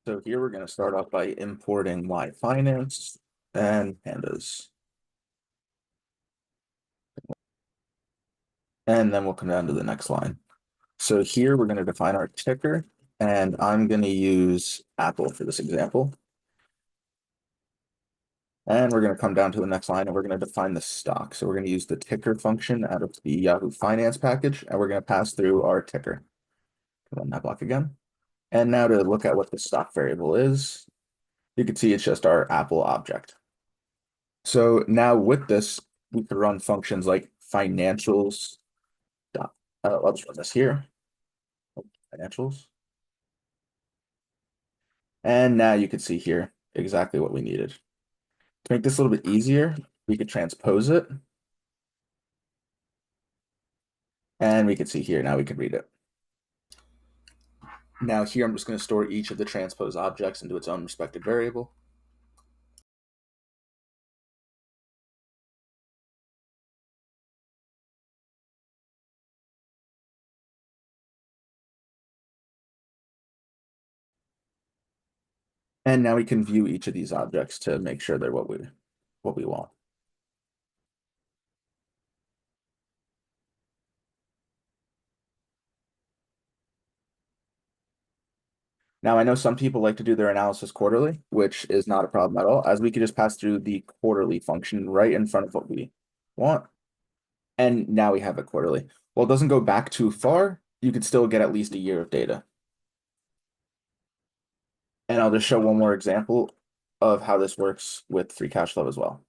So here we're going to start off by importing YFinance and pandas. And then we'll come down to the next line. So here we're going to define our ticker, and I'm going to use Apple for this example. And we're going to come down to the next line and we're going to define the stock. So we're going to use the ticker function out of the Yahoo Finance package, and we're going to pass through our ticker. Run that block again. And now to look at what the stock variable is, you can see it's just our Apple object. So now with this, we could run functions like financials. Let's run this here. Financials. And now you can see here exactly what we needed. To make this a little bit easier, we could transpose it. And we can see here, now we can read it. Now here, I'm just going to store each of the transpose objects into its own respective variable. And now we can view each of these objects to make sure they're what we want. Now, I know some people like to do their analysis quarterly, which is not a problem at all, as we could just pass through the quarterly function right in front of what we want. And now we have it quarterly. Well, it doesn't go back too far. You could still get at least a year of data. And I'll just show one more example of how this works with free cash flow as well.